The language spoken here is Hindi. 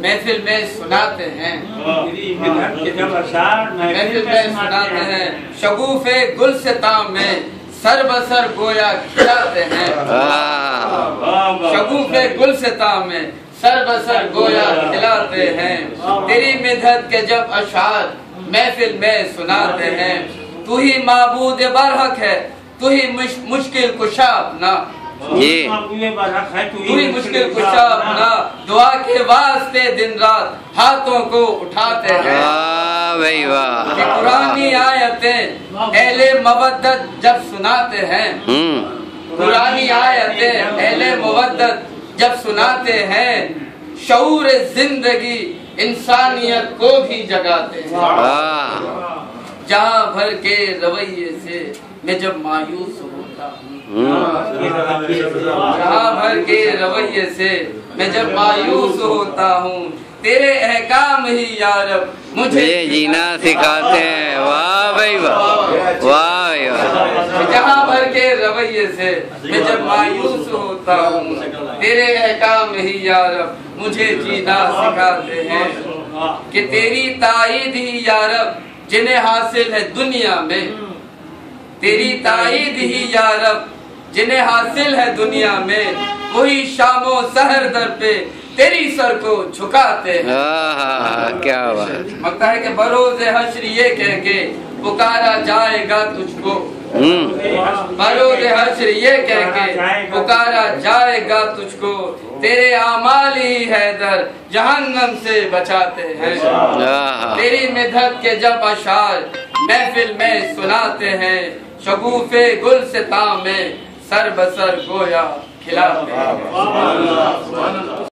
महफिल में सुनाते हैं, महफिल में सुनाते हैं। शगुफे गुलसिता में सर बसर गोया खिलाते हैं, शगुफे गुलसिता में सर बसर गोया खिलाते हैं। तेरी मिदहत के जब अशार महफिल में सुनाते हैं। तू ही माबूद बरहक है, तू ही मुश्किल कुशा अपना, तू ही मुश्किल कुशा अपना। दुआ के वास्ते दिन रात हाथों को उठाते हैं। भाई वाह। पुरानी आयतें अहले मवद्दत जब सुनाते हैं, पुरानी आयतें अहले मवद्दत जब सुनाते हैं। शऊर जिंदगी इंसानियत को भी जगाते हैं। जहाँ भर के रवैये से मैं जब मायूस होता हूँ, जहाँ भर के रवैये से मैं जब मायूस होता हूँ। तेरे अहकाम ही यारब मुझे जीना सिखाते हैं। वाह भाई वाह, वाह भाई वाह। जहाँ भर के रवैये से मैं जब मायूस होता हूँ। तेरे अहकाम ही यारब मुझे जीना सिखाते हैं। कि तेरी ताईद ही यारब जिन्हें हासिल है दुनिया में, तेरी ताईद ही यारब जिन्हें हासिल है दुनिया में। वही शामो सहर दर पे तेरी सर को झुकाते हैं। क्या बात। लगता है कि बरोज़े हश्र ये कह के पुकारा जाएगा तुझको, बरोज़े हश्र ये कह के पुकारा जाएगा तुझको। तेरे आमाल ही हैदर जहन्नम से बचाते हैं। तेरी मिदहत के जब अशार महफिल में सुनाते हैं। शगुफे गुलसिता में सर बसर गोया खिलाते हैं।